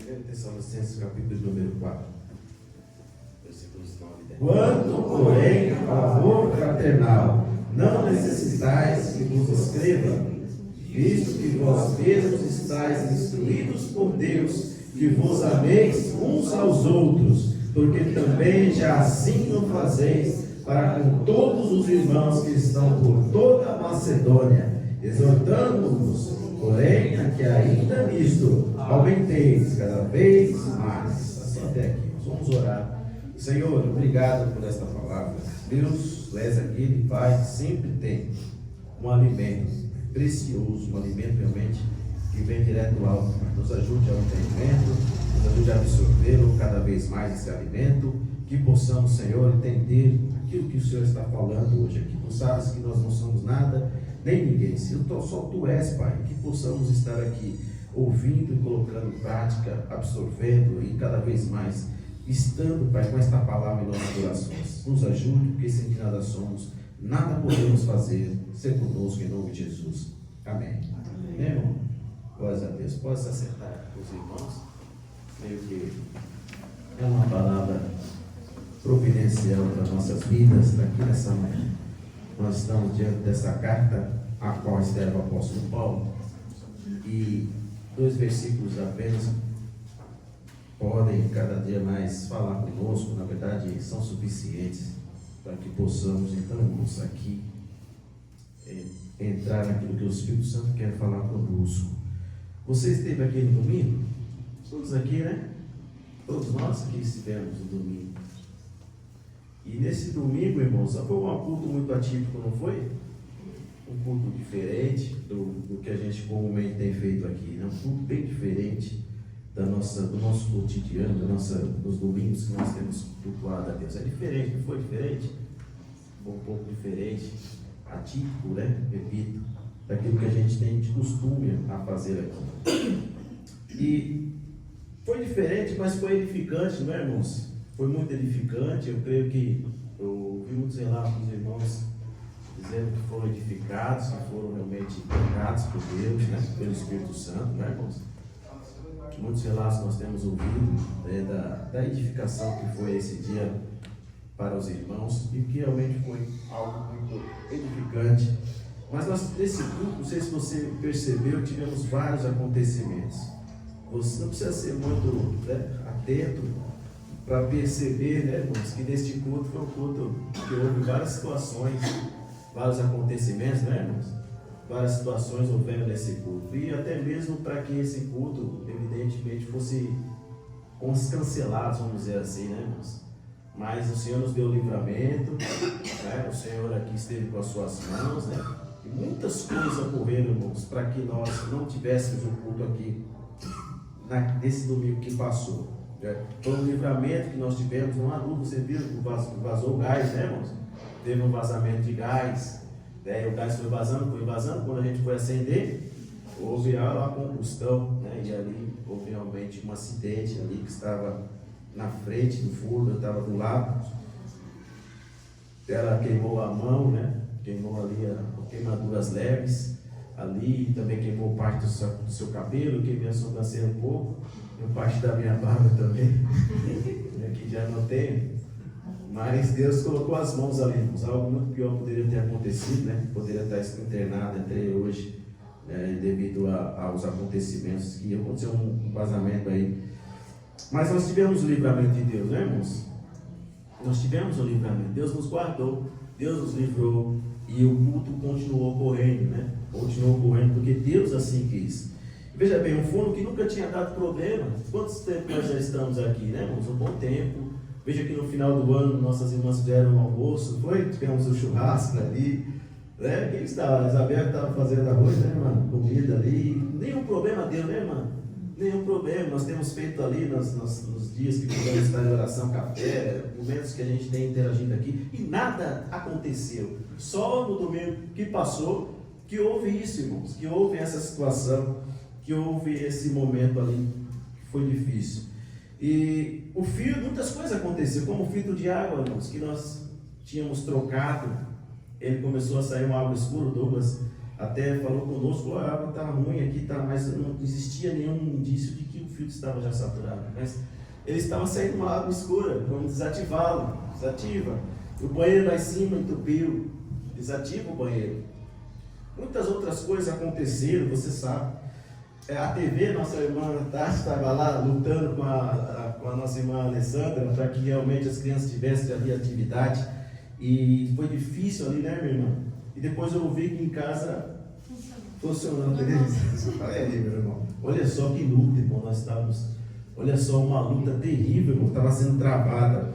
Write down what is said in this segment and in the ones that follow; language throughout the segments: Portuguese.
1 Tessalonicenses, capítulo número 4, versículos 9 e 10. Quanto, porém, ao amor fraternal, não necessitais que vos escreva, visto que vós mesmos estáis instruídos por Deus, que vos ameis uns aos outros, porque também já assim o fazeis para com todos os irmãos que estão por toda a Macedônia, exortando-vos, porém, a que ainda nisto aumenteis cada vez mais. Assim até aqui, nós vamos orar. Senhor, obrigado por esta palavra. Deus, tu és aquele Pai que sempre tem um alimento precioso, um alimento realmente que vem direto do alto. Nos ajude ao entendimento, nos ajude a absorver cada vez mais esse alimento, que possamos, Senhor, entender aquilo que o Senhor está falando hoje aqui. Tu sabes que nós não somos nada, nem ninguém, só Tu és, Pai, que possamos estar aqui ouvindo e colocando em prática, absorvendo e cada vez mais estando, Pai, com esta palavra em nossos corações. Nos ajude, porque sem que nada somos, nada podemos fazer. Ser conosco em nome de Jesus. Amém. Amém, irmão? Glórias a Deus. Pode se acertar com os irmãos. Creio que é uma palavra providencial para nossas vidas aqui nessa manhã. Nós estamos diante dessa carta a qual escreve o apóstolo Paulo, e 2 versículos apenas podem cada dia mais falar conosco. Na verdade, são suficientes para que possamos, então, irmãos, aqui entrar naquilo que o Espírito Santo quer falar conosco. Você esteve aqui no domingo? Todos aqui, né? Todos nós aqui estivemos no domingo. E nesse domingo, irmãos, foi um culto muito atípico, não foi? Um culto diferente do que a gente comumente tem feito aqui, né? Um culto bem diferente do nosso cotidiano, dos domingos que nós temos cultuado a Deus. É diferente, não foi diferente? Foi um pouco diferente, atípico, né? Repito, daquilo que a gente tem de costume a fazer aqui. E foi diferente, mas foi edificante, não é, irmãos? Foi muito edificante. Eu creio que eu ouvi muitos relatos dos irmãos dizendo que foram edificados, que foram realmente tocados por Deus, né? Pelo Espírito Santo, não é, irmãos? Muitos relatos nós temos ouvido, né, da edificação que foi esse dia para os irmãos, e que realmente foi algo muito edificante. Mas nós, nesse grupo, não sei se você percebeu, tivemos vários acontecimentos. Você não precisa ser muito, né, atento para perceber, né, irmãos, que neste culto foi um culto que houve várias situações, vários acontecimentos, né, irmãos? Várias situações houveram nesse culto. E até mesmo para que esse culto, evidentemente, fosse cancelados, vamos dizer assim, né, irmãos? Mas o Senhor nos deu livramento, né? O Senhor aqui esteve com as suas mãos, né? E muitas coisas ocorreram, irmãos, para que nós não tivéssemos um culto aqui nesse domingo que passou. Foi um livramento que nós tivemos, não há dúvida. Você viu que vazou o gás, né, irmãos? Teve um vazamento de gás, né? O gás foi vazando. Quando a gente foi acender, houve a combustão, né? E ali houve realmente um acidente ali, que estava na frente do forno, eu estava do lado. Ela queimou a mão, né? Queimou ali queimaduras leves ali, também queimou parte do seu cabelo, queimei a sobrancelha um pouco, e parte da minha barba também, aqui já não tenho. Mas Deus colocou as mãos ali. Algo muito pior poderia ter acontecido, né? Poderia estar internado até hoje, né? Devido aos acontecimentos que aconteceu um vazamento aí. Mas nós tivemos o livramento de Deus, né, irmãos? Nós tivemos o livramento. Deus nos guardou, Deus nos livrou, e o culto continuou ocorrendo, né? Continuou ocorrendo porque Deus assim quis. Veja bem, um forno que nunca tinha dado problema. Quantos tempos nós já estamos aqui, né, irmãos? Um bom tempo. Veja que no final do ano nossas irmãs fizeram um almoço, foi? Tivemos um churrasco ali, né? Quem estava? A Isabel estava fazendo arroz, né, irmã? Comida ali. Nenhum problema deu, né, irmã? Nenhum problema. Nós temos feito ali nos dias que podemos estar em oração, café, momentos que a gente tem interagindo aqui, e nada aconteceu. Só no domingo que passou que houve isso, irmãos, que houve essa situação, que houve esse momento ali que foi difícil. E o filtro, muitas coisas aconteceram, como o filtro de água, irmãos, que nós tínhamos trocado, ele começou a sair uma água escura. O Douglas até falou conosco: a água está ruim aqui, tá, mas não existia nenhum indício de que o filtro estava já saturado, mas ele estava saindo uma água escura, vamos desativá-lo, desativa. O banheiro lá em cima entupiu, desativa o banheiro. Muitas outras coisas aconteceram, você sabe. A TV, nossa irmã Tati estava lá lutando com a nossa irmã Alessandra para que realmente as crianças tivessem ali atividade. E foi difícil ali, né, minha irmã? E depois eu ouvi que em casa funcionando a televisão. Olha aí, meu irmão. Olha só que luta, irmão, nós estávamos. Olha só, uma luta terrível, irmão, estava sendo travada.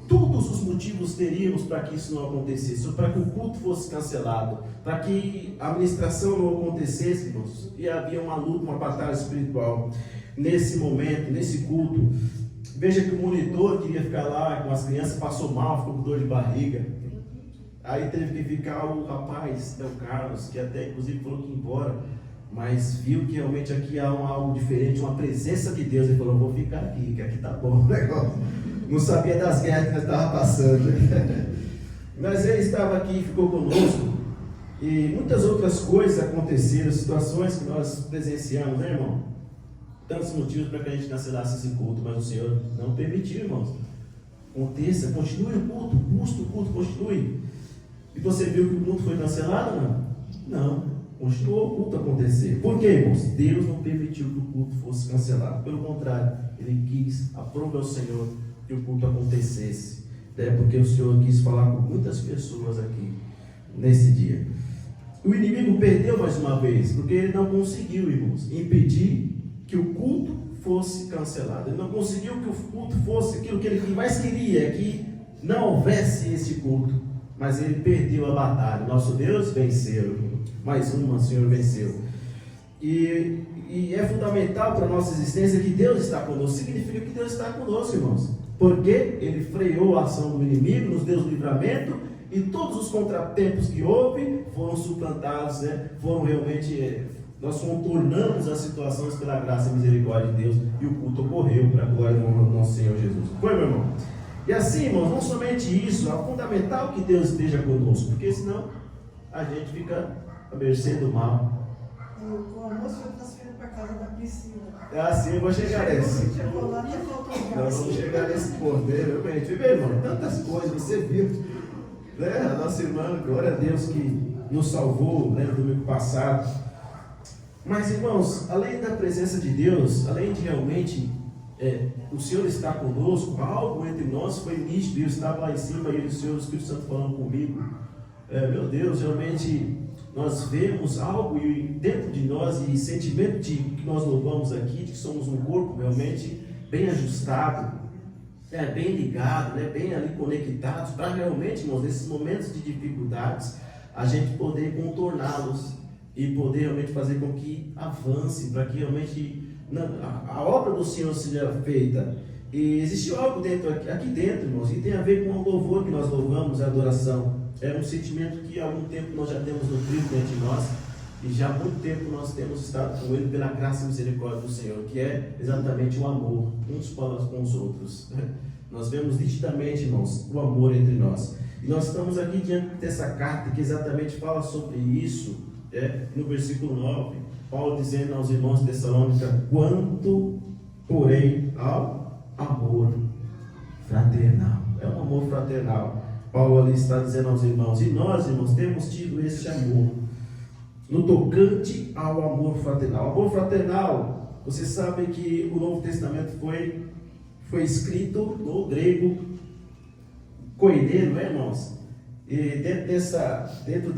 Todos os motivos teríamos para que isso não acontecesse, para que o culto fosse cancelado, para que a ministração não acontecesse, irmãos. E havia uma luta, uma batalha espiritual nesse momento, nesse culto. Veja que o monitor queria ficar lá com as crianças, passou mal, ficou com dor de barriga. Aí teve que ficar o rapaz, o Carlos, que até inclusive falou que ia embora, mas viu que realmente aqui há algo diferente, uma presença de Deus. Ele falou: vou ficar aqui, que aqui tá bom o negócio. Não sabia das guerras que nós estávamos passando. Mas ele estava aqui e ficou conosco. E muitas outras coisas aconteceram, situações que nós presenciamos, né, irmão? Tantos motivos para que a gente cancelasse esse culto, mas o Senhor não permitiu, irmãos. Aconteça, continue o culto, o culto continue. E você viu que o culto foi cancelado, não? Não, continuou o culto a acontecer. Por quê, irmãos? Deus não permitiu que o culto fosse cancelado. Pelo contrário, Ele quis, aprove ao Senhor que o culto acontecesse. Porque o Senhor quis falar com muitas pessoas aqui, nesse dia. O inimigo perdeu mais uma vez, porque ele não conseguiu, irmãos, impedir que o culto fosse cancelado. Ele não conseguiu que o culto fosse aquilo que ele mais queria, que não houvesse esse culto. Mas ele perdeu a batalha. Nosso Deus venceu. Mais uma, o Senhor venceu. E é fundamental para a nossa existência que Deus está conosco. Significa que Deus está conosco, irmãos. Porque Ele freou a ação do inimigo, nos deu livramento, e todos os contratempos que houve foram suplantados, né? Foram realmente... Nós contornamos as situações pela graça e misericórdia de Deus, e o culto ocorreu para a glória do nosso Senhor Jesus. Foi, meu irmão? E assim, irmãos, não somente isso, é fundamental que Deus esteja conosco, porque senão a gente fica à mercê do mal. O almoço foi transferido para casa da Priscila. É assim, eu vou chegar nesse. Chegou lá, até faltou gás. Nós vamos chegar nesse ponto, realmente. Viu, irmão? Tantas coisas, você viu, né? A nossa irmã, glória a Deus, que nos salvou, né, no domingo passado. Mas, irmãos, além da presença de Deus, além de realmente o Senhor estar conosco, algo entre nós foi nítido. Eu estava lá em cima e o Senhor, o Espírito Santo falando comigo. Meu Deus, realmente nós vemos algo dentro de nós e sentimento de que nós louvamos aqui, de que somos um corpo realmente bem ajustado, bem ligado, né, bem ali conectados, para realmente, irmãos, nesses momentos de dificuldades, a gente poder contorná-los e poder realmente fazer com que avance, para que realmente a obra do Senhor seja feita. E existiu algo aqui dentro, irmãos, e tem a ver com o louvor que nós louvamos, a adoração. É um sentimento que há algum tempo nós já temos nutrido dentro de nós, e já há muito tempo nós temos estado com Ele pela graça e misericórdia do Senhor, que é exatamente o amor uns para com os outros. Nós vemos nitidamente, irmãos, o amor entre nós. E nós estamos aqui diante dessa carta que exatamente fala sobre isso, no versículo 9, Paulo dizendo aos irmãos de Tessalônica: quanto, porém, ao amor fraternal. É um amor fraternal. Paulo ali está dizendo aos irmãos, e nós, irmãos, temos tido esse amor, no tocante ao amor fraternal. Amor fraternal, você sabe que o Novo Testamento foi escrito no grego koiné, não é, irmãos? E dentro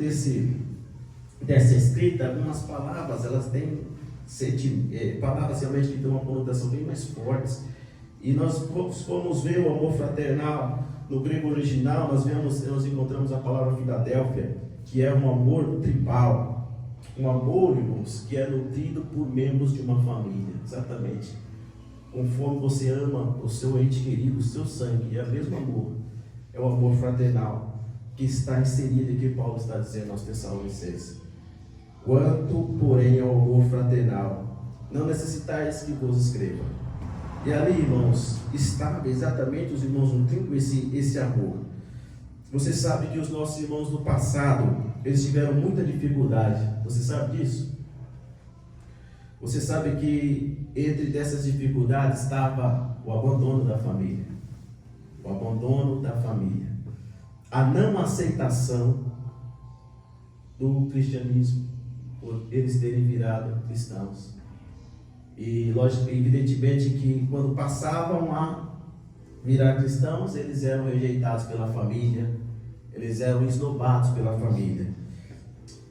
dessa escrita, algumas palavras, elas têm palavras realmente que têm uma conotação bem mais forte. E nós fomos ver o amor fraternal no grego original. Nós encontramos a palavra Filadélfia, que é um amor tribal, um amor, irmãos, que é nutrido por membros de uma família, exatamente conforme você ama o seu ente querido, o seu sangue. É o mesmo amor, é o amor fraternal que está inserido aqui, que Paulo está dizendo aos Tessalonicenses. Quanto, porém, ao amor fraternal, não necessitais que vos escreva. E ali, irmãos, estava exatamente os irmãos nutrindo esse amor. Você sabe que os nossos irmãos do passado, eles tiveram muita dificuldade. Você sabe disso? Você sabe que entre dessas dificuldades estava o abandono da família. O abandono da família. A não aceitação do cristianismo, por eles terem virado cristãos. E, lógico, evidentemente que quando passavam a virar cristãos, eles eram rejeitados pela família, eles eram esnobados pela família.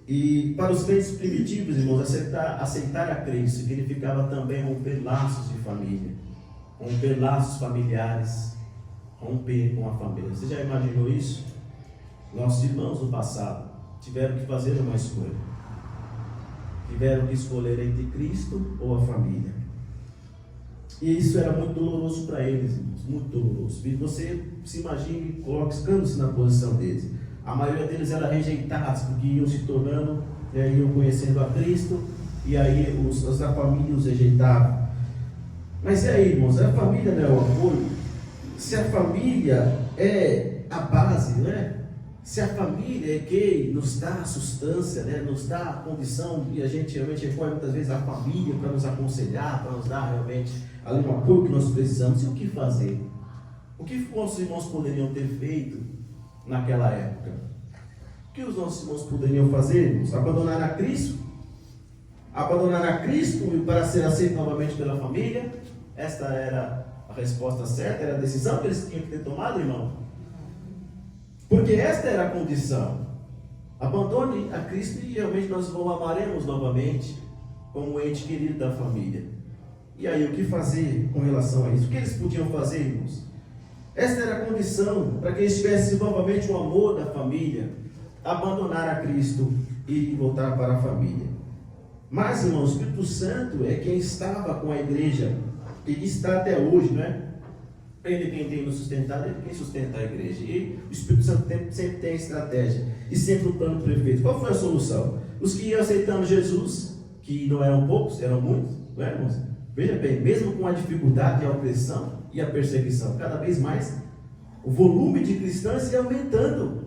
E para os crentes primitivos, irmãos, aceitar a Cristo significava também romper laços de família, romper laços familiares, romper com a família. Você já imaginou isso? Nossos irmãos do passado tiveram que fazer uma escolha. Tiveram que escolher entre Cristo ou a família. E isso era muito doloroso para eles, irmãos, muito doloroso. E você se imagine, colocando-se na posição deles. A maioria deles era rejeitados, porque iam se tornando, iam conhecendo a Cristo, e aí os da família os rejeitavam. Mas e aí, irmãos, a família não é o apoio? Se a família é a base, não é? Se a família é quem nos dá a sustância, né? Nos dá a condição, e a gente realmente recorre muitas vezes à família para nos aconselhar, para nos dar realmente ali um apoio que nós precisamos, e o que fazer? O que nossos irmãos poderiam ter feito naquela época? O que os nossos irmãos poderiam fazer, irmãos? Abandonar a Cristo? Abandonar a Cristo para ser aceito novamente pela família? Esta era a resposta certa, era a decisão que eles tinham que ter tomado, irmão? Porque esta era a condição. Abandone a Cristo e realmente nós o amaremos novamente como ente querido da família. E aí, o que fazer com relação a isso? O que eles podiam fazer, irmãos? Esta era a condição para que eles tivessem novamente o amor da família, abandonar a Cristo e voltar para a família. Mas, irmãos, o Espírito Santo é quem estava com a igreja, e está até hoje, não é? Ele quem tem nos sustentado, ele quem sustenta a igreja. E o Espírito Santo sempre tem estratégia e sempre o plano perfeito. Qual foi a solução? Os que iam aceitando Jesus, que não eram poucos, eram muitos, não é, irmãos? Veja bem, mesmo com a dificuldade, a opressão e a perseguição, cada vez mais o volume de cristãos ia aumentando.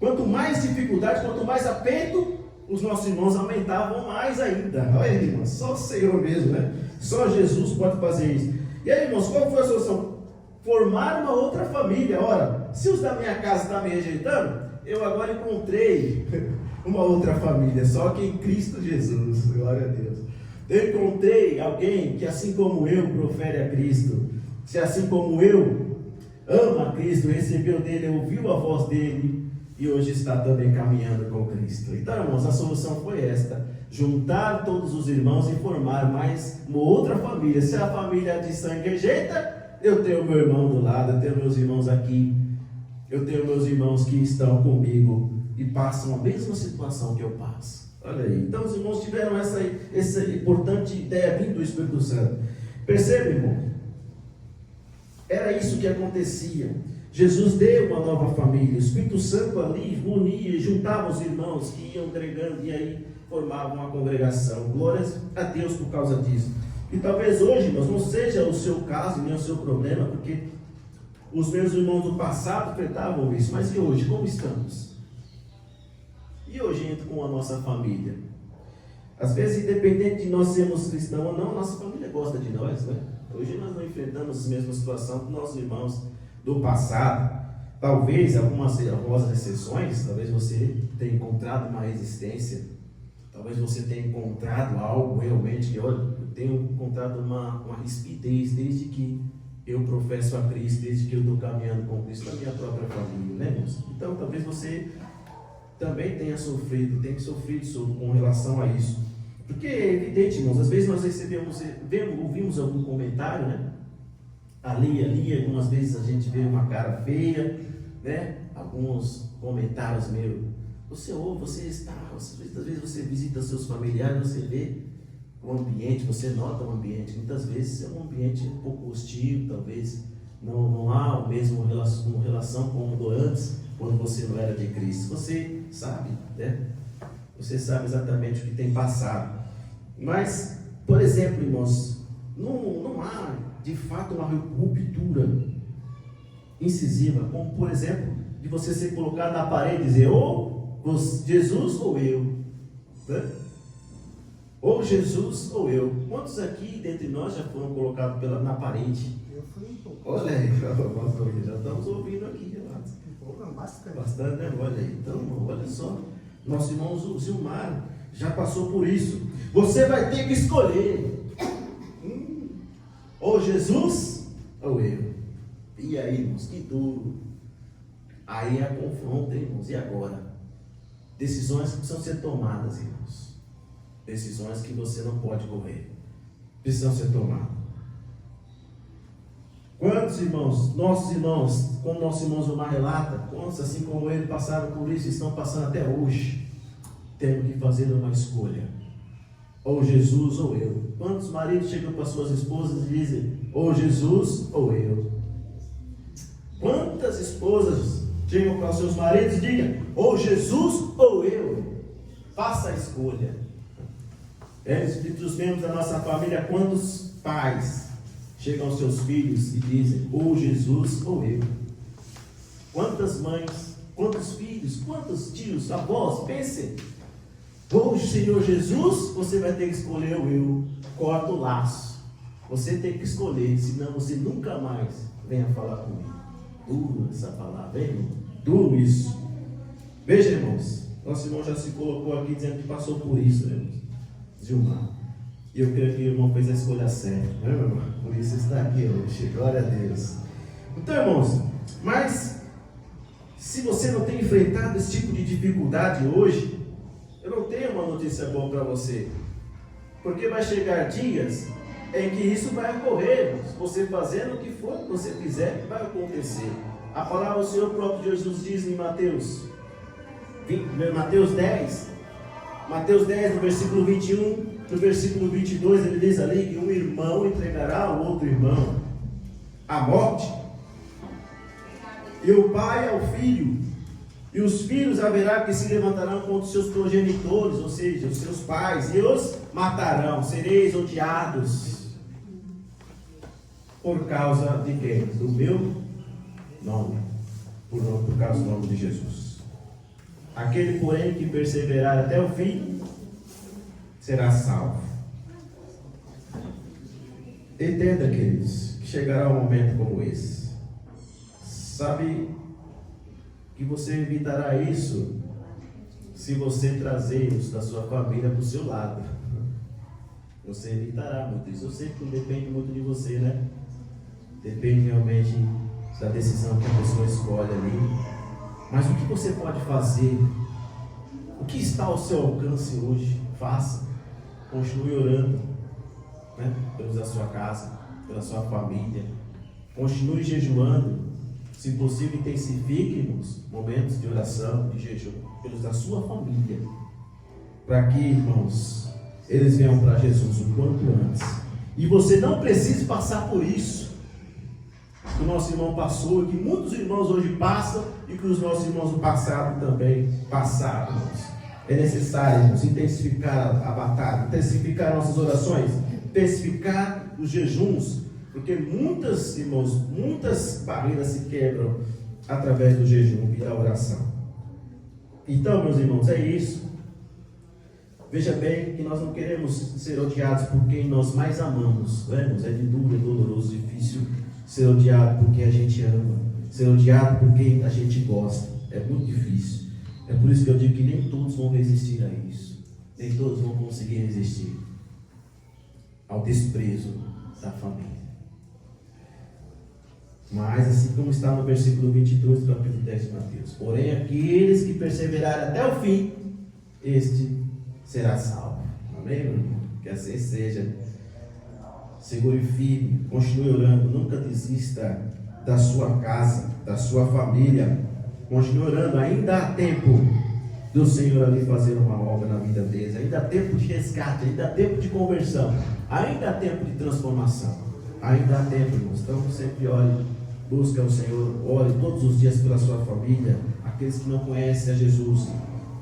Quanto mais dificuldade, quanto mais aperto, os nossos irmãos aumentavam mais ainda. Olha, irmãos, só o Senhor mesmo, né? Só Jesus pode fazer isso. E aí, irmãos, qual foi a solução? Formar uma outra família. Ora, se os da minha casa estão me rejeitando, eu agora encontrei uma outra família, só que em Cristo Jesus. Glória a Deus. Eu encontrei alguém que, assim como eu, profere a Cristo. Se assim como eu amo a Cristo, recebeu dele, ouviu a voz dele e hoje está também caminhando com Cristo. Então, irmãos, a solução foi esta: juntar todos os irmãos e formar mais uma outra família. Se a família de sangue rejeita, eu tenho meu irmão do lado, eu tenho meus irmãos aqui, eu tenho meus irmãos que estão comigo e passam a mesma situação que eu passo. Olha aí, então os irmãos tiveram essa importante ideia vindo do Espírito Santo. Percebe, irmão? Era isso que acontecia. Jesus deu uma nova família. O Espírito Santo ali unia e juntava os irmãos que iam congregando e aí formavam uma congregação. Glórias a Deus por causa disso. E talvez hoje, irmãos, não seja o seu caso, nem o seu problema, porque os meus irmãos do passado enfrentavam isso. Mas e hoje, como estamos? E hoje entro com a nossa família. Às vezes, independente de nós sermos cristãos ou não, nossa família gosta de nós, né? Hoje nós não enfrentamos a mesma situação que nossos irmãos do passado. Talvez algumas exceções, talvez você tenha encontrado uma resistência, talvez você tenha encontrado algo realmente que, olha, eu tenho encontrado uma rispidez desde que eu professo a Cristo, desde que eu estou caminhando com Cristo na minha própria família, né, irmãos? Então talvez você também tenha sofrido com relação a isso. Porque é evidente, irmãos, às vezes nós ouvimos algum comentário, né? Ali, algumas vezes a gente vê uma cara feia, né? Alguns comentários meio, às vezes você visita seus familiares, você vê o ambiente, você nota o ambiente, muitas vezes é um ambiente um pouco hostil, talvez não há o mesmo relação como antes, quando você não era de Cristo. Você sabe, né? Você sabe exatamente o que tem passado. Mas, por exemplo, irmãos, não há de fato uma ruptura incisiva, como por exemplo, de você ser colocado na parede e dizer, ou Jesus ou eu, né? Ou Jesus ou eu. Quantos aqui dentre nós já foram colocados na parede? Eu fui um pouco. Olha aí, já estamos ouvindo aqui, relatos. Bastante, né? Olha aí. Então, olha só. Nosso irmão Zilmar já passou por isso. Você vai ter que escolher. Ou Jesus ou eu. E aí, irmãos, que duro. Aí é a confronta, irmãos. E agora? Decisões que precisam ser tomadas, irmãos. Decisões que você não pode correr. Precisam ser tomadas. Quantos irmãos, nossos irmãos, como nosso irmão Zilmar relata, quantos assim como ele passaram por isso, estão passando até hoje, tendo que fazer uma escolha, ou Jesus ou eu. Quantos maridos chegam para suas esposas e dizem, ou Jesus ou eu? Quantas esposas chegam para seus maridos e digam, ou Jesus ou eu? Faça a escolha. Entre os membros da nossa família, quantos pais chegam aos seus filhos e dizem, ou Jesus ou eu? Quantas mães, quantos filhos, quantos tios, avós, pensem, ou o Senhor Jesus, você vai ter que escolher ou eu. Corta o laço. Você tem que escolher, senão você nunca mais venha falar comigo. Duro essa palavra, hein, irmão? Duro isso. Veja, irmãos, nosso irmão já se colocou aqui dizendo que passou por isso, irmãos. Zilmar. E eu creio que o irmão fez a escolha certa, não é, meu irmão? Por isso está aqui hoje, glória a Deus. Então, irmãos, mas se você não tem enfrentado esse tipo de dificuldade hoje, eu não tenho uma notícia boa para você, porque vai chegar dias em que isso vai ocorrer, irmãos. Você fazendo o que for que você fizer, vai acontecer. A palavra do Senhor próprio Jesus diz em Mateus 10, no versículo 21, no versículo 22, ele diz ali que um irmão entregará ao outro irmão a morte, e o pai ao filho, e os filhos haverá que se levantarão contra os seus progenitores, ou seja, os seus pais, e os matarão. Sereis odiados por causa de quem? Do meu nome, por causa do nome de Jesus. Aquele, porém, que perseverar até o fim será salvo. Entenda, queridos, que chegará um momento como esse. Sabe que você evitará isso se você trazer os da sua família para o seu lado. Você evitará muito isso. Eu sei que depende muito de você, né? Depende realmente da decisão que a pessoa escolhe ali. Mas o que você pode fazer? O que está ao seu alcance hoje? Faça. Continue orando, né? Pela sua casa, pela sua família. Continue jejuando. Se possível, intensifique os momentos de oração, de jejum, pelos da sua família. Para que, irmãos, eles venham para Jesus o quanto antes. E você não precisa passar por isso que o nosso irmão passou, que muitos irmãos hoje passam e que os nossos irmãos do passado também passaram, irmãos. É necessário, irmãos, intensificar a batalha, intensificar nossas orações, intensificar os jejuns, porque muitas, irmãos, muitas barreiras se quebram através do jejum e da oração. Então, meus irmãos, é isso. Veja bem que nós não queremos ser odiados por quem nós mais amamos, né, irmãos? É de duro, é doloroso, difícil ser odiado por quem a gente ama, ser odiado por quem a gente gosta. É muito difícil. É por isso que eu digo que nem todos vão resistir a isso. Nem todos vão conseguir resistir ao desprezo da família. Mas assim como está no versículo 22 do capítulo 10 de Mateus: porém aqueles que perseverarem até o fim, este será salvo. Amém, meu irmão? Que assim seja. Segure firme, continue orando, nunca desista da sua casa, da sua família. Continue orando, ainda há tempo do Senhor ali fazer uma obra na vida deles, ainda há tempo de resgate, ainda há tempo de conversão, ainda há tempo de transformação, ainda há tempo, irmãos. Então sempre ore, busque ao Senhor, ore todos os dias pela sua família, aqueles que não conhecem a Jesus,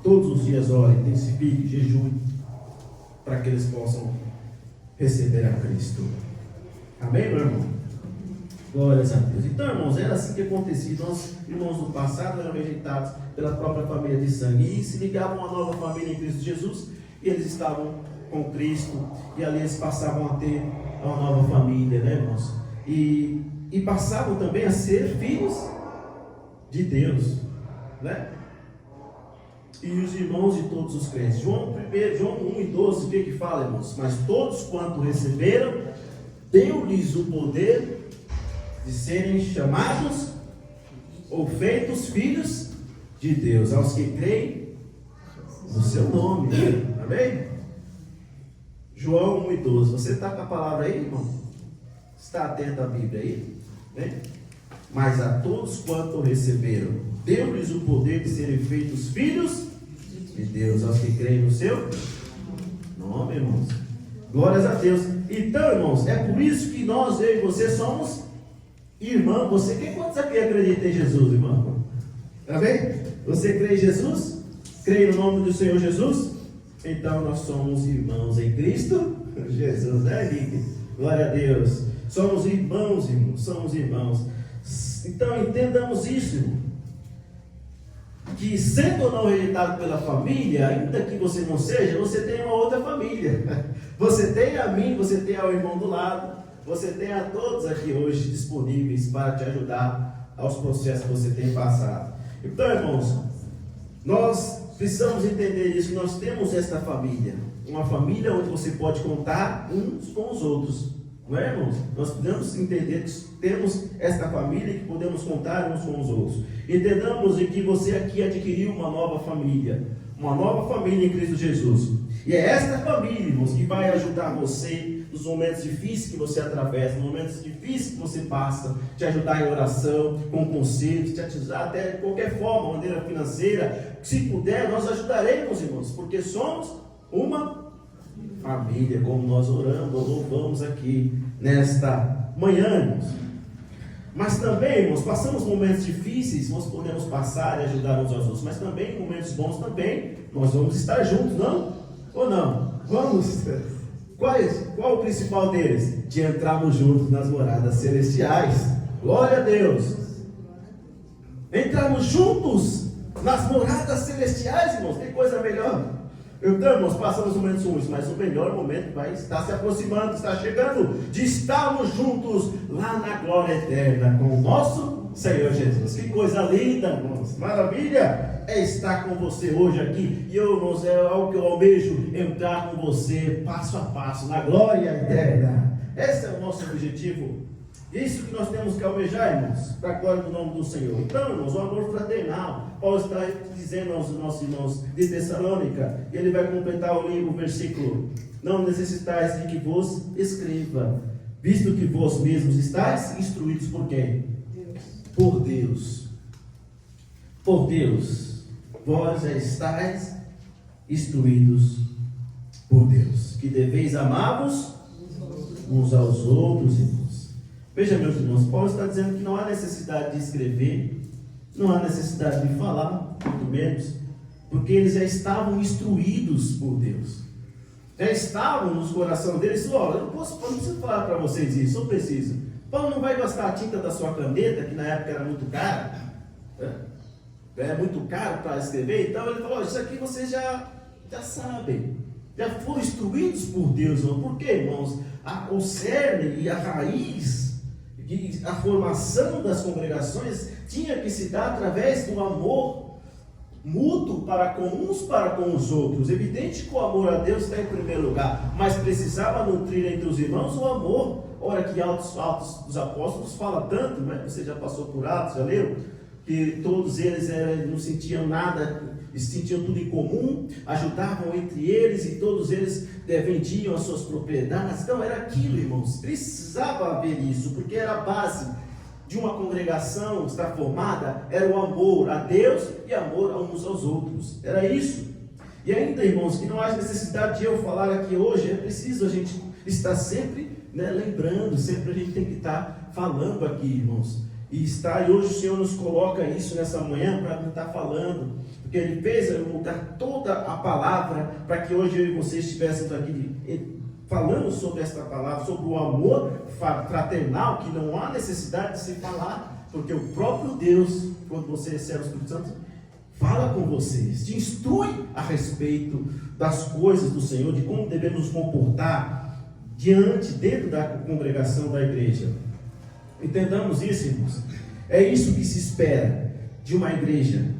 todos os dias ore, intensifique, jejue, para que eles possam receber a Cristo. Amém, meu irmão? Glórias a Deus. Então, irmãos, era assim que acontecia. Nossos irmãos do passado eram rejeitados pela própria família de sangue e se ligavam a uma nova família em Cristo Jesus, e eles estavam com Cristo, e ali eles passavam a ter uma nova família, né, irmãos? E passavam também a ser filhos de Deus, né? E os irmãos de todos os crentes. João 1:12, o que fala, irmãos? Mas todos quanto receberam, deu-lhes o poder de serem chamados ou feitos filhos de Deus, aos que creem no seu nome. Amém? João 1:12. Você está com a palavra aí, irmão? Está atento à Bíblia aí? Né? Mas a todos quanto receberam, deu-lhes o poder de serem feitos filhos de Deus, aos que creem no seu nome, irmãos. Glórias a Deus. Então, irmãos, é por isso que nós, eu e você, somos irmãos. Quantos aqui acreditam em Jesus, irmão? Amém? Você crê em Jesus? Crê no nome do Senhor Jesus? Então nós somos irmãos em Cristo Jesus, né, Henrique? Glória a Deus. Somos irmãos, irmãos. Somos irmãos. Então entendamos isso, irmão. Que sendo ou não rejeitado pela família, ainda que você não seja, você tem uma outra família. Você tem a mim, você tem ao irmão do lado, você tem a todos aqui hoje disponíveis para te ajudar aos processos que você tem passado. Então, irmãos, nós precisamos entender isso, que nós temos esta família, uma família onde você pode contar uns com os outros, não é, irmãos? Nós precisamos entender que temos esta família que podemos contar uns com os outros. Entendamos que você aqui adquiriu uma nova família em Cristo Jesus. E é esta família, irmãos, que vai ajudar você nos momentos difíceis que você atravessa, nos momentos difíceis que você passa, te ajudar em oração, com conselhos, te ajudar até de qualquer forma, maneira financeira. Se puder, nós ajudaremos, irmãos, porque somos uma família, como nós oramos, louvamos aqui nesta manhã, irmãos. Mas também, irmãos, passamos momentos difíceis, nós podemos passar e ajudar uns aos outros, mas também em momentos bons também, nós vamos estar juntos, não? Ou não? Vamos? Qual o principal deles? De entrarmos juntos nas moradas celestiais. Glória a Deus. Entrarmos juntos nas moradas celestiais, irmãos, tem coisa melhor. Então, irmãos, passamos momentos ruins, mas o melhor momento vai estar se aproximando, está chegando, de estarmos juntos lá na glória eterna com o nosso Senhor Jesus. Que coisa linda, irmãos, maravilha é estar com você hoje aqui. E eu, irmãos, é algo que eu almejo, entrar com você passo a passo na glória eterna. Esse é o nosso objetivo. Isso que nós temos que almejar, irmãos, para a glória do nome do Senhor. Então, irmãos, o amor fraternal. Paulo está dizendo aos nossos irmãos de Tessalônica, e ele vai completar o livro, o versículo: não necessitais de que vos escreva, visto que vós mesmos estáis instruídos por quem? Deus. Por Deus. Por Deus. Vós já estáis instruídos por Deus, que deveis amar-vos uns aos outros, irmãos. Veja, meus irmãos, Paulo está dizendo que não há necessidade de escrever, não há necessidade de falar, muito menos, porque eles já estavam instruídos por Deus, já estavam nos corações deles. Olha, eu não preciso falar para vocês isso, eu preciso. Paulo não vai gastar a tinta da sua caneta, que na época era muito cara, era muito caro para escrever, então ele falou: isso aqui vocês já sabem, já foram instruídos por Deus. Por quê, irmãos? O cerne e a raiz, a formação das congregações tinha que se dar através do amor mútuo para com uns para com os outros. Evidente que o amor a Deus está em primeiro lugar, mas precisava nutrir entre os irmãos o amor. Ora, que Atos dos Apóstolos fala tanto, né? Você já passou por Atos, já leu? Que todos eles não sentiam nada, eles sentiam tudo em comum, ajudavam entre eles, e todos eles vendiam as suas propriedades. Então era aquilo, irmãos, precisava haver isso, porque era a base de uma congregação estar formada, era o amor a Deus e amor a uns aos outros, era isso. E ainda, irmãos, que não há necessidade de eu falar aqui hoje, é preciso a gente estar sempre, né, lembrando, sempre a gente tem que estar falando aqui, irmãos. E hoje o Senhor nos coloca isso nessa manhã para estar falando, porque Ele fez eu mudar toda a palavra para que hoje eu e você estivéssemos aqui falando sobre esta palavra, sobre o amor fraternal, que não há necessidade de se falar, porque o próprio Deus, quando você recebe o Espírito Santo, fala com vocês, te instrui a respeito das coisas do Senhor, de como devemos nos comportar dentro da congregação da igreja. Entendamos isso, irmãos. É isso que se espera de uma igreja,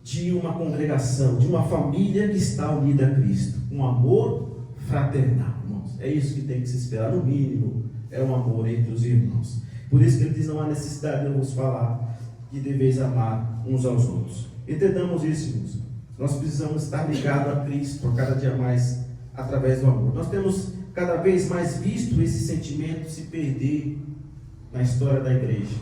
de uma congregação, de uma família que está unida a Cristo. Um amor fraternal, irmãos. É isso que tem que se esperar, no mínimo, é um amor entre os irmãos. Por isso que ele diz, não há necessidade de eu vos falar que deveis amar uns aos outros. Entendamos isso, irmãos. Nós precisamos estar ligados a Cristo cada dia mais através do amor. Nós temos cada vez mais visto esse sentimento se perder na história da igreja.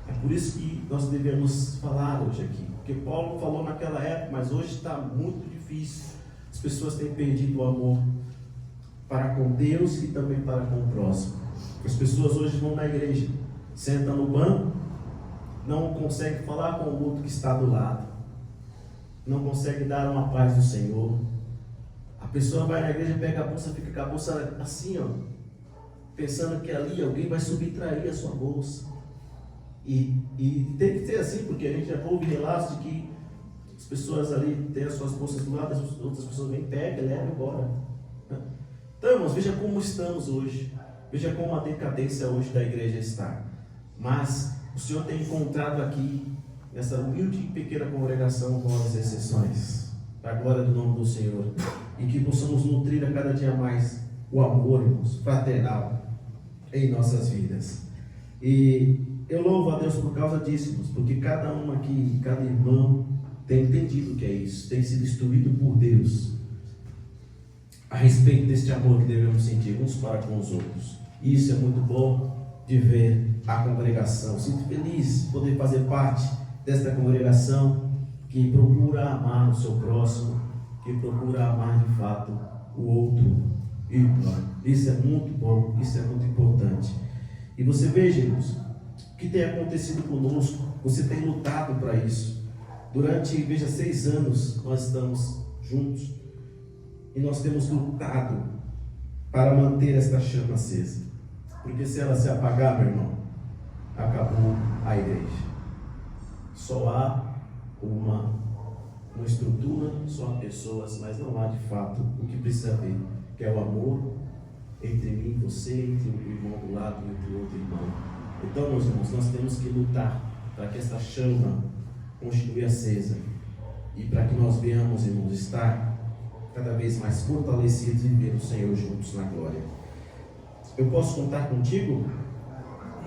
É por isso que nós devemos falar hoje aqui. Porque Paulo falou naquela época, mas hoje está muito difícil. As pessoas têm perdido o amor para com Deus e também para com o próximo. As pessoas hoje vão na igreja, sentam no banco, não conseguem falar com o outro que está do lado, não conseguem dar uma paz do Senhor. A pessoa vai na igreja, pega a bolsa, fica com a bolsa assim, ó, pensando que ali alguém vai subtrair a sua bolsa. E tem que ser assim, porque a gente já ouve relatos de que as pessoas ali têm as suas bolsas do lado, as outras pessoas vêm, pegam e levam embora. Então, irmãos, veja como estamos hoje. Veja como a decadência hoje da igreja está. Mas o Senhor tem encontrado aqui, nessa humilde e pequena congregação, com as exceções, para a glória do nome do Senhor. E que possamos nutrir a cada dia mais o amor, irmãos, fraternal em nossas vidas. E eu louvo a Deus por causa disso, irmãos, porque cada um aqui, cada irmão tem entendido o que é isso, tem sido instruído por Deus a respeito deste amor que devemos sentir uns para com os outros. E isso é muito bom de ver a congregação. Sinto feliz de poder fazer parte desta congregação que procura amar o seu próximo, que procura amar de fato o outro irmão. Isso é muito bom, isso é muito importante. E você veja, irmãos, o que tem acontecido conosco, você tem lutado para isso. Durante, veja, 6 anos nós estamos juntos e nós temos lutado para manter esta chama acesa. Porque se ela se apagar, meu irmão, acabou a igreja. Só há uma estrutura, só há pessoas, mas não há de fato o que precisa haver, que é o amor entre mim e você, entre o irmão do lado e entre o outro irmão. Então, meus irmãos, nós temos que lutar para que esta chama continue acesa e para que nós venhamos, irmãos, estar cada vez mais fortalecidos e ver o Senhor juntos na glória. Eu posso contar contigo?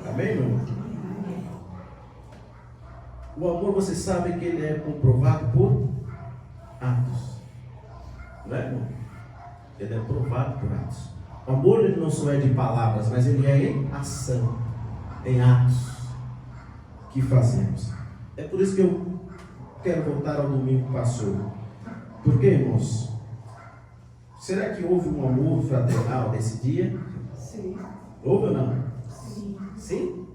Amém, meu irmão? O amor, você sabe que ele é comprovado por atos, não é, irmão? Ele é provado por atos. O amor, ele não só é de palavras, mas ele é em ação, em atos que fazemos. É por isso que eu quero voltar ao domingo que passou. Porque, irmãos, será que houve um amor fraternal nesse dia? Sim. Houve ou não? Sim. Sim?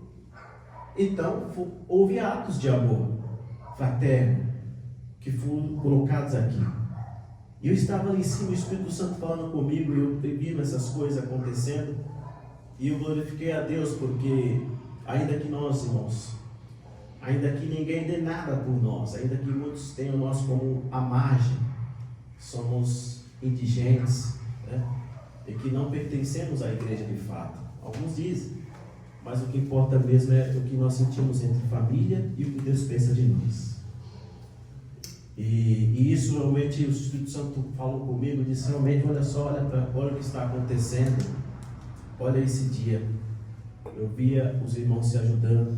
Então, houve atos de amor fraterno que foram colocados aqui. E eu estava ali em cima, o Espírito Santo falando comigo, e eu vi essas coisas acontecendo, e eu glorifiquei a Deus, porque ainda que nós, irmãos, ainda que ninguém dê nada por nós, ainda que muitos tenham nós como a margem, somos indigentes, né? E que não pertencemos à igreja de fato. Alguns dizem, mas o que importa mesmo é o que nós sentimos entre família e o que Deus pensa de nós. E isso realmente o Espírito Santo falou comigo, disse realmente, olha só, olha o que está acontecendo, olha esse dia. Eu via os irmãos se ajudando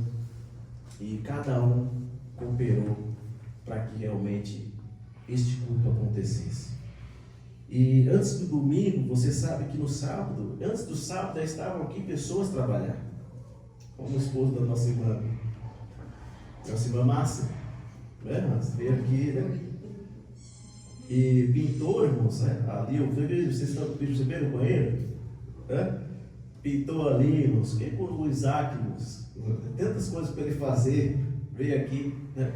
e cada um cooperou para que realmente este culto acontecesse. E antes do domingo, você sabe que no sábado, antes do sábado, já estavam aqui pessoas trabalhando, como o esposo da nossa irmã Márcia, né? Veio aqui, né? E pintou, irmãos, né? Ali, vocês estão percebendo o banheiro? Né? Pintou ali, irmãos, que com o Isaac, irmãos, tantas coisas para ele fazer, veio aqui, né?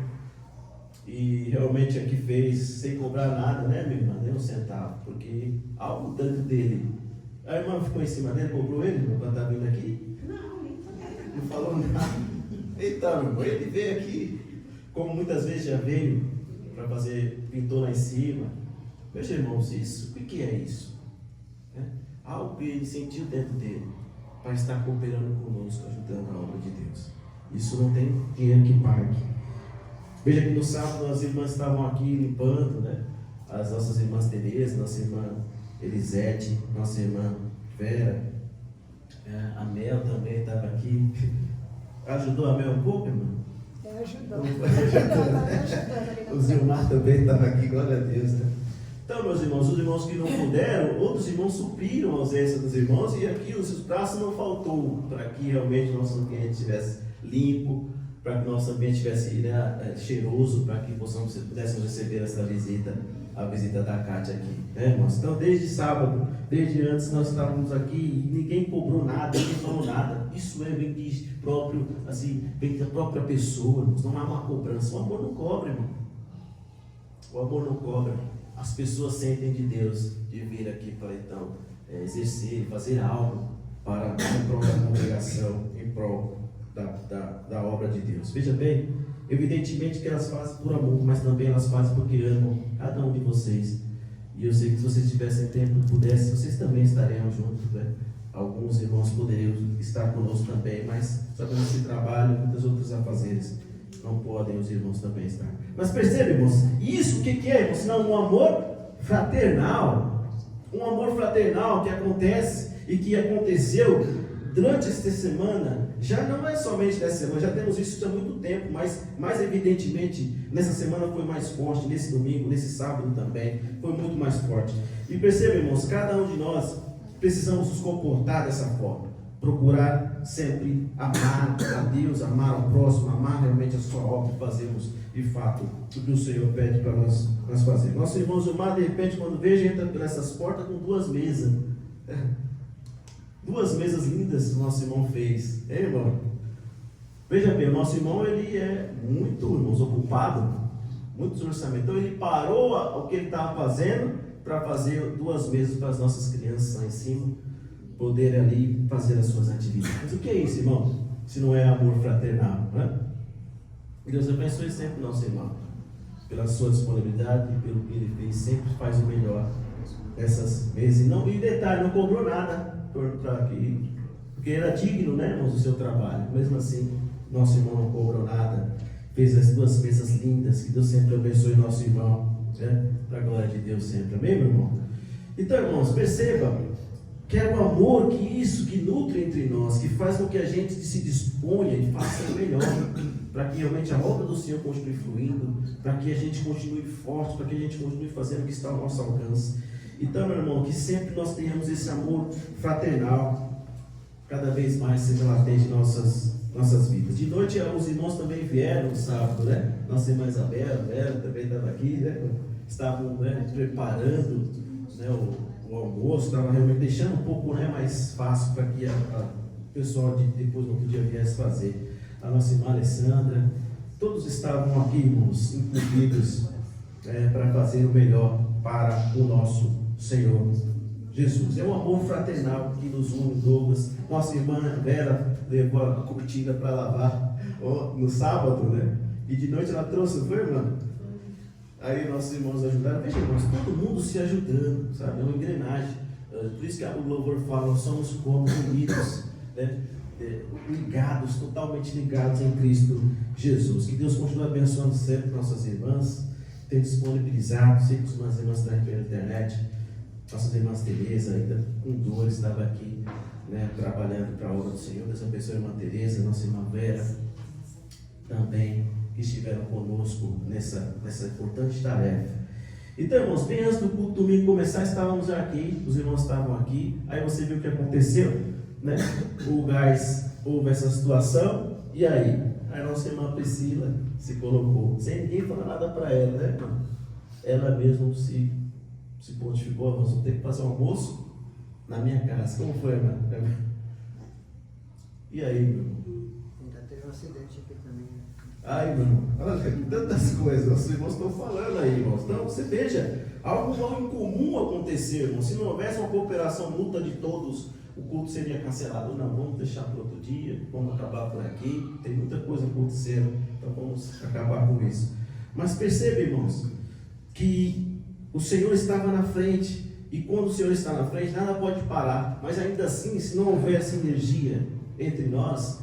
E realmente aqui fez sem cobrar nada, né, minha irmã? Nem um centavo, porque algo dentro dele. A irmã ficou em cima dele, cobrou ele, irmão, quando está vindo aqui? Não falou nada. Então, meu irmão, ele veio aqui como muitas vezes já veio para fazer, pintou lá em cima. Veja, irmãos, isso, o que é isso? Algo que ele sentiu dentro dele, para estar cooperando conosco, ajudando a obra de Deus. Isso não tem dinheiro que pague. Veja que no sábado as irmãs estavam aqui limpando, né? As nossas irmãs Tereza, nossa irmã Elisete, nossa irmã Vera, a Mel também estava aqui. Ajudou a Mel um pouco, irmã? Ajudou. O Zilmar também estava aqui, glória a Deus, né? Então, meus irmãos, os irmãos que não puderam, outros irmãos supriram a ausência dos irmãos, e aqui os braços não faltou para que realmente o nosso ambiente estivesse limpo, para que o nosso ambiente estivesse cheiroso, para que pudéssemos receber essa visita, a visita da Cátia aqui, né, irmãos? Então, desde sábado, desde antes nós estávamos aqui e ninguém cobrou nada, ninguém falou nada. Isso vem de próprio, assim, vem da própria pessoa, irmãos. Não há uma cobrança. O amor não cobra, irmão. O amor não cobra. As pessoas sentem de Deus de vir aqui para então exercer, fazer algo para em prol da congregação, em prol da obra de Deus. Veja bem, evidentemente que elas fazem por amor, mas também elas fazem porque amam cada um de vocês. E eu sei que se vocês tivessem tempo, pudessem, vocês também estariam juntos, né? Alguns irmãos poderiam estar conosco também, mas sabemos que trabalham, muitas outras afazeres. Não podem os irmãos também estar. Mas percebe, irmãos, isso o que é, irmãos? Senão um amor fraternal. Um amor fraternal que acontece e que aconteceu durante esta semana. Já não é somente dessa semana, já temos isso há muito tempo, mas mais evidentemente nessa semana foi mais forte, nesse domingo, nesse sábado também, foi muito mais forte. E perceba, irmãos, cada um de nós precisamos nos comportar dessa forma. Procurar sempre amar a Deus, amar ao próximo, amar realmente a sua obra e fazermos de fato o que o Senhor pede para nós fazermos. Nosso irmão Gilmar, de repente, quando veja, entra por essas portas com 2 mesas. 2 mesas lindas que o nosso irmão fez. Irmão? Veja bem, o nosso irmão ele é muito, irmãos, ocupado, muitos orçamentos. Então ele parou o que ele estava fazendo para fazer 2 mesas para as nossas crianças lá em cima poderem ali fazer as suas atividades. Mas o que é isso, irmão? Se não é amor fraternal, né? Deus abençoe sempre o nosso irmão, pela sua disponibilidade e pelo que ele fez, sempre faz o melhor nessas mesas. E detalhe, não cobrou nada porque era digno, né, irmãos, do seu trabalho. Mesmo assim, nosso irmão não cobrou nada, fez as 2 mesas lindas. Que Deus sempre abençoe nosso irmão, né? Para a glória de Deus sempre, amém, meu irmão? Então, irmãos, perceba que é o amor que nutre entre nós, que faz com que a gente se disponha e faça o melhor, para que realmente a obra do Senhor continue fluindo, para que a gente continue forte, para que a gente continue fazendo o que está ao nosso alcance. Então, meu irmão, que sempre nós tenhamos esse amor fraternal, cada vez mais seja latente em nossas vidas. De noite, os irmãos também vieram no sábado, né? Nossa irmã Isabela, Vera também estava aqui, né? Estavam, né, preparando, né, o almoço, estava realmente deixando um pouco, né, mais fácil para que o pessoal depois no outro dia viesse fazer. A nossa irmã Alessandra, todos estavam aqui, irmãos, incluídos para fazer o melhor para o nosso Senhor Jesus. É um amor fraternal que nos une, Douglas. Nossa irmã Vera levou a cortina para lavar no sábado, né? E de noite ela trouxe, não foi, irmã? Aí nossos irmãos ajudaram. Veja, irmãos, todo mundo se ajudando, sabe? É uma engrenagem. Por isso que o louvor fala, nós somos como unidos, né? Ligados, totalmente ligados em Cristo Jesus. Que Deus continue abençoando sempre nossas irmãs. Tem disponibilizado, sei que as nossas irmãs estão pela internet. Nossas irmãs Tereza, ainda com dores, estava aqui, né, trabalhando para a obra do Senhor. Deus abençoe a irmã Tereza, nossa irmã Vera, também, que estiveram conosco nessa importante tarefa. Então, irmãos, bem antes do culto domingo começar, estávamos aqui, os irmãos estavam aqui, aí você viu o que aconteceu, né? O gás, houve essa situação, e aí? Aí nossa irmã Priscila se colocou, sem ninguém falar nada para ela, né, irmão? Ela mesma se pontificou, nós vamos ter que fazer um almoço na minha casa. Como foi, irmã? E aí, meu irmão? Ainda teve um acidente aqui também. Ai, irmão, olha, tantas coisas, nossos irmãos estão falando aí, irmãos. Então, você veja, algo não incomum aconteceu, irmão. Se não houvesse uma cooperação mútua de todos o culto seria cancelado. Não, vamos deixar para outro dia, vamos acabar por aqui, tem muita coisa acontecendo, então vamos acabar com isso. Mas perceba, irmãos, que o Senhor estava na frente, e quando o Senhor está na frente, nada pode parar. Mas ainda assim, se não houver sinergia entre nós,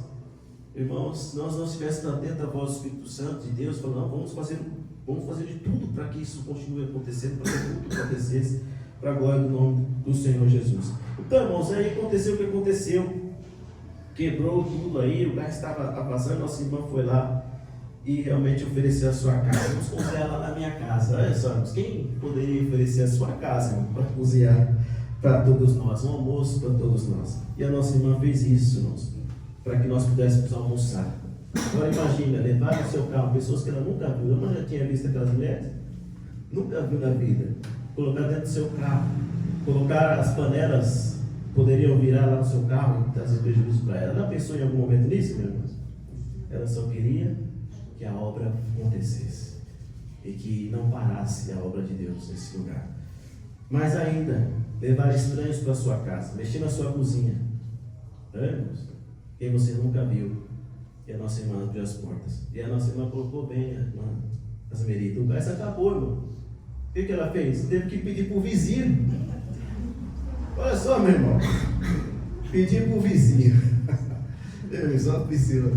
irmãos, se nós não estivéssemos atentos à voz do Espírito Santo de Deus, falando, não, vamos fazer de tudo para que isso continue acontecendo, para que tudo acontecesse, para a glória do nome do Senhor Jesus. Então, irmãos, aí aconteceu o que aconteceu, quebrou tudo aí, o gás estava vazando, nossa irmã foi lá e realmente ofereceu a sua casa. Vamos cozinhar lá na minha casa. Olha só, irmãos, quem poderia oferecer a sua casa, irmão, para cozinhar para todos nós, um almoço para todos nós? E a nossa irmã fez isso, irmãos, para que nós pudéssemos almoçar. Agora imagina, levar no seu carro pessoas que ela nunca viu. A irmã já tinha visto aquelas mulheres? Nunca viu na vida. Colocar dentro do seu carro, colocar as panelas, poderiam virar lá no seu carro e trazer prejuízo para ela. Ela pensou em algum momento nisso, meu irmão? Ela só queria que a obra acontecesse e que não parasse a obra de Deus nesse lugar. Mas ainda, levar estranhos para a sua casa, mexer na sua cozinha, irmãos, quem você nunca viu. E a nossa irmã abriu as portas. E a nossa irmã colocou bem, a irmã Asmerita. O gás acabou, irmão. O que ela fez? Teve que pedir para o vizinho. Olha só, meu irmão. Pedir para o vizinho. Só piscina.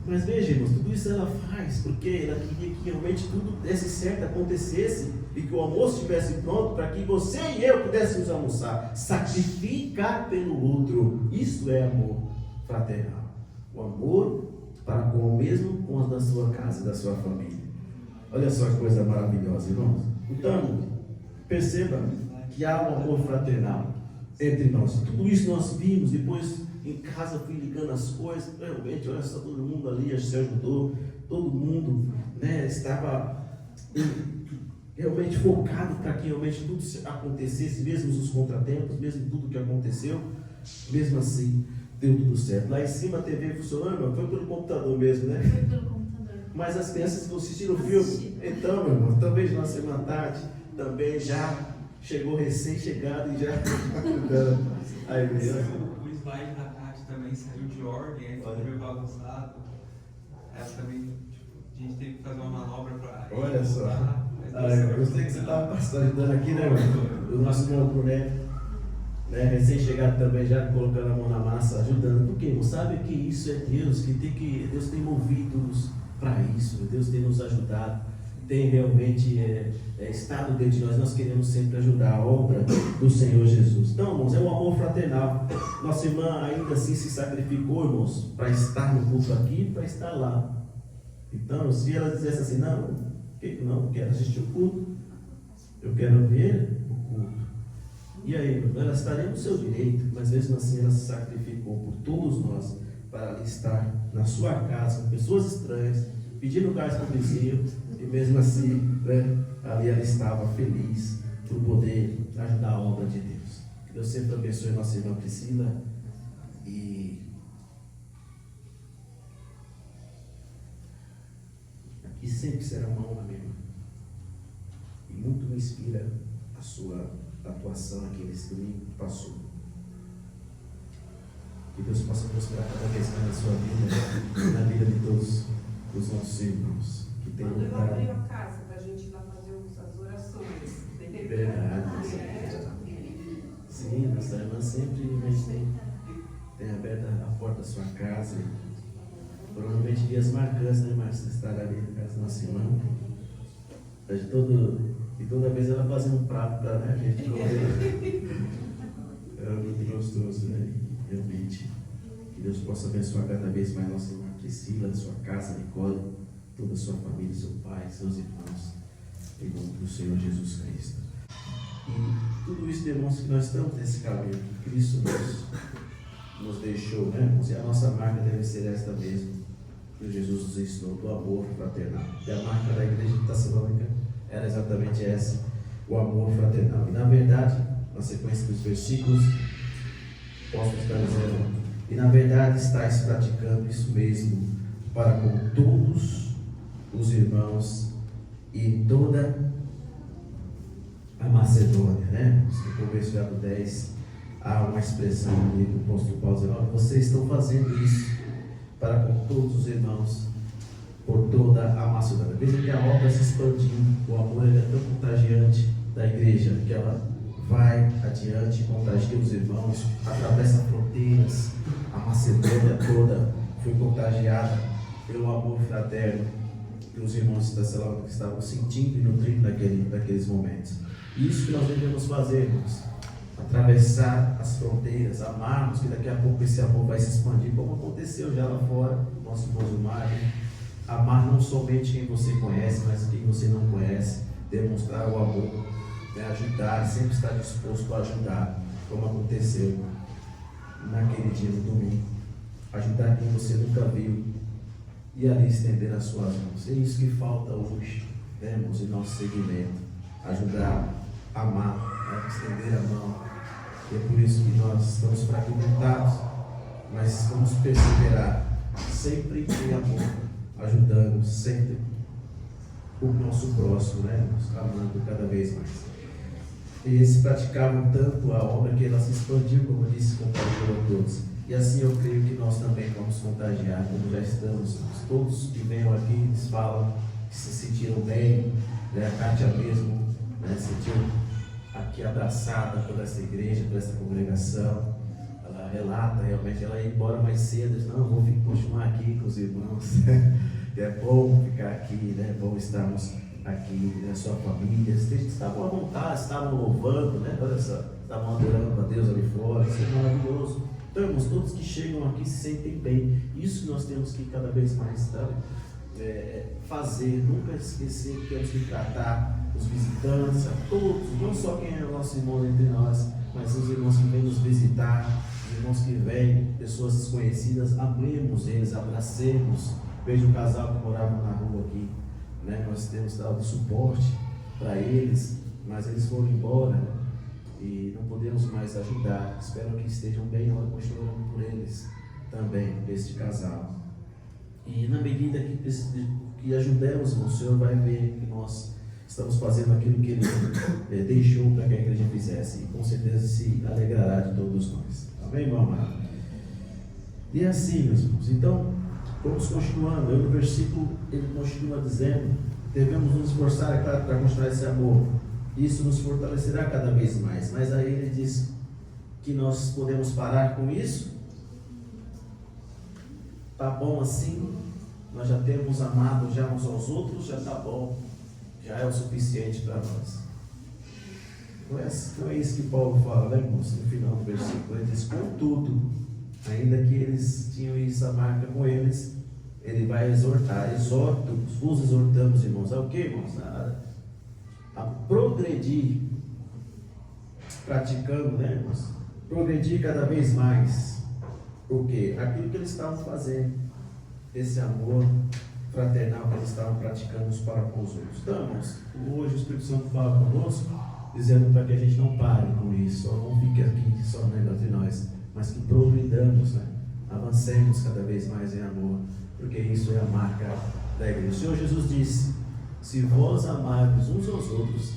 Mas veja, irmãos, tudo isso ela faz porque ela queria que realmente tudo desse certo, acontecesse e que o almoço estivesse pronto para que você e eu pudéssemos almoçar. Sacrificar pelo outro. Isso é amor fraternal. O amor para com o mesmo, com as da sua casa e da sua família. Olha só que coisa maravilhosa, irmãos. Então, perceba que há um amor fraternal entre nós. Tudo isso nós vimos, depois em casa fui ligando as coisas, realmente, olha só, todo mundo ali se ajudou, todo mundo, né, estava realmente focado para que realmente tudo acontecesse, mesmo os contratempos, mesmo tudo que aconteceu, mesmo assim, deu tudo certo. Lá em cima a TV funcionou, não foi pelo computador mesmo, né? Foi pelo computador. Mas as crianças não assistiram o filme. Então, meu irmão, talvez na semana tarde também já chegou recém-chegado e já aí mesmo. O slide da Tati também saiu de ordem, aí ficou meio bagunçado. Ela também, tipo, a gente teve que fazer uma manobra para. Olha só. Eu gostei que você estava ajudando aqui, né, mano? O nosso irmão né, recém-chegado também já colocando a mão na massa, ajudando. Por quê? Você sabe que isso é Deus, Deus tem movido-nos para isso, Deus tem nos ajudado, tem realmente estado dentro de nós. Nós queremos sempre ajudar a obra do Senhor Jesus. Então, irmãos, é um amor fraternal. Nossa irmã ainda assim se sacrificou, irmãos, para estar no culto aqui e para estar lá. Então, se ela dissesse assim, não quero assistir o culto, eu quero ver o culto. E aí, ela estaria no seu direito, mas mesmo assim ela se sacrificou por todos nós para ali estar na sua casa, com pessoas estranhas, pedindo gás para o vizinho, e mesmo assim, ali ela estava feliz por poder ajudar a obra de Deus. Que Deus sempre abençoe nossa irmã Priscila e aqui sempre será uma honra, mesmo. E muito me inspira a sua atuação aqui nesse domingo que passou. Que Deus possa prosperar cada vez mais na sua vida, na vida de todos os nossos irmãos que tem Quando eu lugar. abri a casa para a gente ir lá fazer as orações. Verdade. Sim, nossa irmã sempre tem aberto a porta da sua casa. Provavelmente dias marcantes, né, Márcia? Estar ali na casa da nossa irmã. E toda vez ela fazia um prato para a gente comer. Era muito gostoso, né? Realmente. Que Deus possa abençoar cada vez mais nossa irmã Priscila, sua casa, Nicole, toda a sua família, seu pai, seus irmãos, em nome do Senhor Jesus Cristo. E tudo isso demonstra que nós estamos nesse caminho que Cristo nos deixou, né, irmãos? E a nossa marca deve ser esta mesmo, que Jesus nos ensinou, do amor fraternal. E a marca da igreja de Tessalônica era exatamente essa, o amor fraternal. E na verdade, na sequência dos versículos, posso estar dizendo, e na verdade estáis praticando isso mesmo para com todos os irmãos e em toda a Macedônia, né? No começo do 10, há uma expressão ali do apóstolo Paulo dizendo: olha, vocês estão fazendo isso para com todos os irmãos por toda a Macedônia. Veja que a obra se expandiu, o amor ele é tão contagiante da igreja que ela vai adiante, contagia os irmãos, atravessa fronteiras. A Macedônia toda foi contagiada pelo amor fraterno que os irmãos de Tessalônica estavam sentindo e nutrindo naqueles momentos. Isso que nós devemos fazer, irmãos: atravessar as fronteiras, amarmos, que daqui a pouco esse amor vai se expandir, como aconteceu já lá fora, nosso esposo Mário. Amar não somente quem você conhece, mas quem você não conhece, demonstrar o amor, né? Ajudar, sempre estar disposto a ajudar, como aconteceu naquele dia no domingo. Ajudar quem você nunca viu e ali estender as suas mãos. É isso que falta hoje, né, irmãos, em nosso segmento: ajudar, amar, né? Estender a mão. E é por isso que nós estamos fragmentados, mas vamos perseverar sempre em amor, ajudando sempre o nosso próximo, né? Nos amando cada vez mais. E eles praticavam tanto a obra que ela se expandiu, como eu disse, contagiou a todos. E assim eu creio que nós também vamos contagiar, como já estamos. Todos que vêm aqui, eles falam que se sentiram bem, né? A Kátia mesmo, né, sentiu aqui abraçada por essa igreja, por essa congregação. Ela relata realmente, ela ia embora mais cedo, diz: não, vou continuar aqui com os irmãos. É bom ficar aqui, né? É bom estarmos aqui, né? Sua família, vocês estavam à vontade, estavam louvando, né? Olha só, estavam adorando a Deus ali fora, isso é maravilhoso. Então, irmãos, todos que chegam aqui se sentem bem. Isso que nós temos que cada vez mais, sabe? Fazer, nunca esquecer que temos que tratar os visitantes, a todos, não só quem é o nosso irmão entre nós, mas os irmãos que vêm nos visitar, os irmãos que vêm, pessoas desconhecidas, amemos eles, abracemos. Vejo um casal que morava na rua aqui, né? Nós temos dado suporte para eles, mas eles foram embora, né? E não podemos mais ajudar. Espero que estejam bem, nós continuamos orando por eles também, este casal. E na medida que ajudamos, o Senhor vai ver que nós estamos fazendo aquilo que Ele deixou para que a igreja fizesse, e com certeza se alegrará de todos nós. Amém, irmão amado? E assim, meus irmãos, então vamos continuando. No versículo ele continua dizendo: devemos nos esforçar, é claro, para mostrar esse amor. Isso nos fortalecerá cada vez mais. Mas aí ele diz que nós podemos parar com isso. Tá bom assim? Nós já temos amado já uns aos outros, já tá bom. Já é o suficiente para nós. Então é isso que Paulo fala, né, irmãos? No final do versículo ele diz: contudo, ainda que eles tinham isso a marca com eles, ele vai exortar. Vos exortamos, irmãos, a o que, irmãos? A progredir, praticando, né, irmãos? Progredir cada vez mais. O que? Aquilo que eles estavam fazendo, esse amor fraternal que eles estavam praticando uns para com os outros. Então, irmãos, hoje o Espírito Santo fala conosco, dizendo para que a gente não pare com isso, só não fique aqui só entre nós, mas que progridamos, né? Avancemos cada vez mais em amor, porque isso é a marca da igreja. O Senhor Jesus disse: se vós amardes uns aos outros,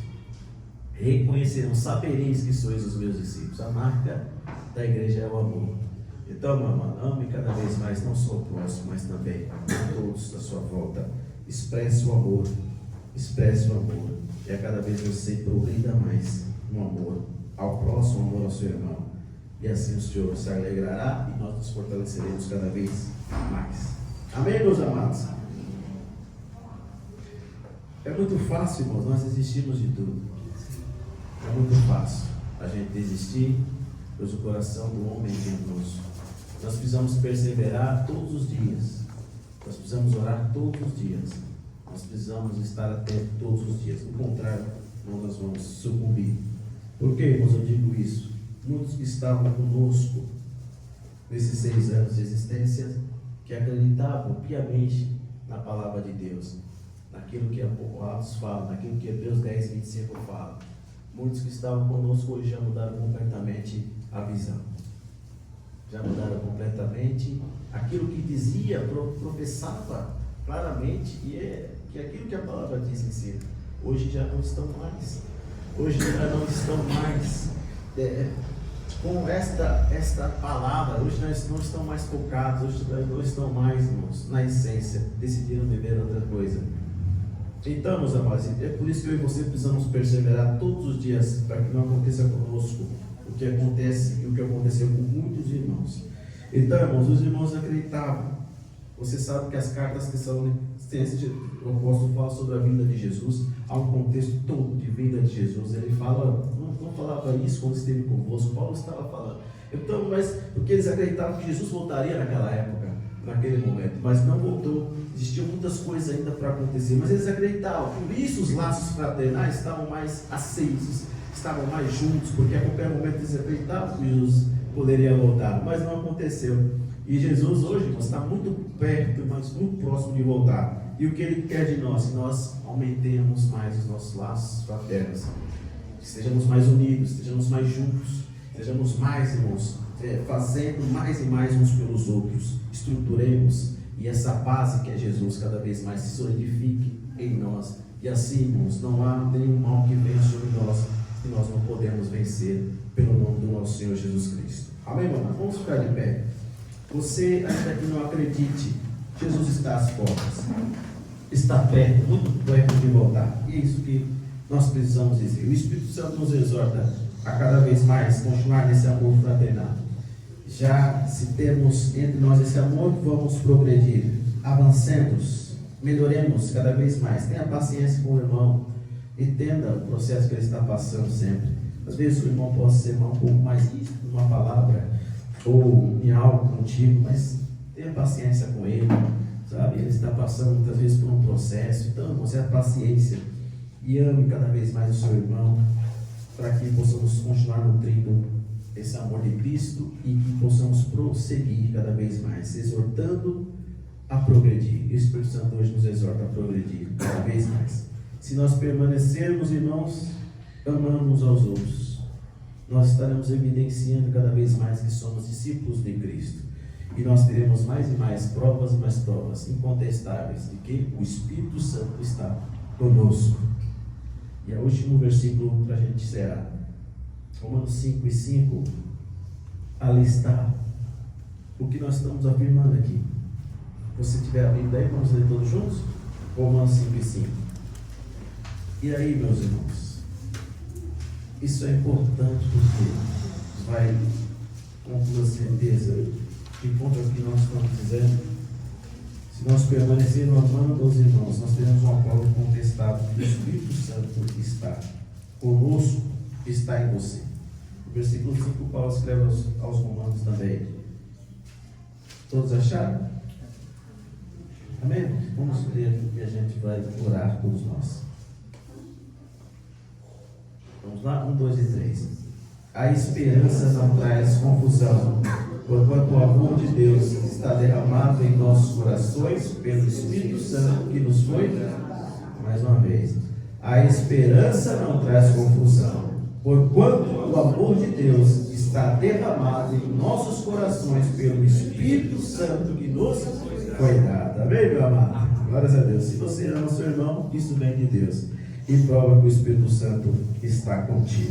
reconhecerão, sabereis que sois os meus discípulos. A marca da igreja é o amor. Então, meu amado, ame cada vez mais, não só o próximo, mas também a todos à sua volta. Expresse o amor, e a cada vez você progrida mais no amor ao próximo, amor ao seu irmão. E assim o Senhor se alegrará e nós nos fortaleceremos cada vez mais. Amém, meus amados? É muito fácil, irmãos, nós desistimos de tudo. É muito fácil a gente desistir, pois o coração do homem é enganoso. Nós precisamos perseverar todos os dias. Nós precisamos orar todos os dias. Nós precisamos estar atentos todos os dias. Do contrário, nós vamos sucumbir. Por que, irmãos, eu digo isso? Muitos que estavam conosco nesses 6 anos de existência, que acreditavam piamente na palavra de Deus, naquilo que Atos fala, naquilo que Hebreus 10, 25 fala. Muitos que estavam conosco hoje já mudaram completamente a visão. Já mudaram completamente aquilo que dizia, professava claramente, que é aquilo que a palavra diz em si. Hoje já não estão mais. Hoje já não estão mais com esta palavra, hoje nós não estamos mais focados, hoje nós não estamos mais, irmãos, na essência, decidiram viver outra coisa. Então, meus amados, é por isso que eu e você precisamos perseverar todos os dias, para que não aconteça conosco o que acontece e o que aconteceu com muitos irmãos. Então, irmãos, os irmãos acreditavam. Você sabe que as cartas que são o apóstolo fala sobre a vinda de Jesus, há um contexto todo de vinda de Jesus. Ele fala, não falava isso quando esteve convosco, Paulo estava falando. Então, mas porque eles acreditavam que Jesus voltaria naquela época, naquele momento, mas não voltou. Existiam muitas coisas ainda para acontecer, mas eles acreditavam. Por isso os laços fraternais estavam mais acesos, estavam mais juntos, porque a qualquer momento eles acreditavam que Jesus poderia voltar, mas não aconteceu. E Jesus hoje está muito perto, mas muito próximo de voltar. E o que Ele quer de nós? Que nós aumentemos mais os nossos laços fraternos, que estejamos mais unidos, estejamos mais juntos, estejamos mais, irmãos, fazendo mais e mais uns pelos outros. Estruturemos, e essa base que é Jesus cada vez mais se solidifique em nós. E assim, irmãos, não há nenhum mal que venha sobre nós, que nós não podemos vencer pelo nome do nosso Senhor Jesus Cristo. Amém, irmão? Vamos ficar de pé. Você, ainda que não acredite, Jesus está às portas, está perto, muito perto de voltar. E é isso que nós precisamos dizer. O Espírito Santo nos exorta a cada vez mais continuar nesse amor fraternal. Já se temos entre nós esse amor, vamos progredir, avancemos, melhoremos cada vez mais. Tenha paciência com o irmão, entenda o processo que ele está passando sempre. Às vezes o irmão pode ser um pouco mais rígido numa palavra ou em algo contigo, mas tenha paciência com ele, sabe? Ele está passando muitas vezes por um processo. Então, você tenha paciência e ame cada vez mais o seu irmão, para que possamos continuar nutrindo esse amor de Cristo e que possamos prosseguir cada vez mais, exortando a progredir. O Espírito Santo hoje nos exorta a progredir cada vez mais. Se nós permanecermos, irmãos, amando uns aos outros, nós estaremos evidenciando cada vez mais que somos discípulos de Cristo. E nós teremos mais e mais provas incontestáveis de que o Espírito Santo está conosco. E o último versículo para a gente encerrar, Romanos 5:5, ali está o que nós estamos afirmando aqui. Se você tiver a Bíblia aí, vamos ler todos juntos? Romanos 5:5. E aí, meus irmãos, isso é importante porque vai com toda certeza de contra o que nós estamos dizendo. Se nós permanecermos amando os irmãos, nós teremos uma prova contestável que o Espírito Santo está conosco, está em você. O versículo 5, Paulo escreve aos Romanos também. Todos acharam? Amém? Vamos ler e a gente vai orar todos nós. Vamos lá? 1, 2 e 3. A esperança não traz confusão, porquanto o amor de Deus está derramado em nossos corações pelo Espírito Santo que nos foi dado. Mais uma vez. A esperança não traz confusão, porquanto o amor de Deus está derramado em nossos corações pelo Espírito Santo que nos foi dado. Amém, meu amado? Glórias a Deus. Se você ama seu irmão, isso vem de Deus. E prova que o Espírito Santo está contigo.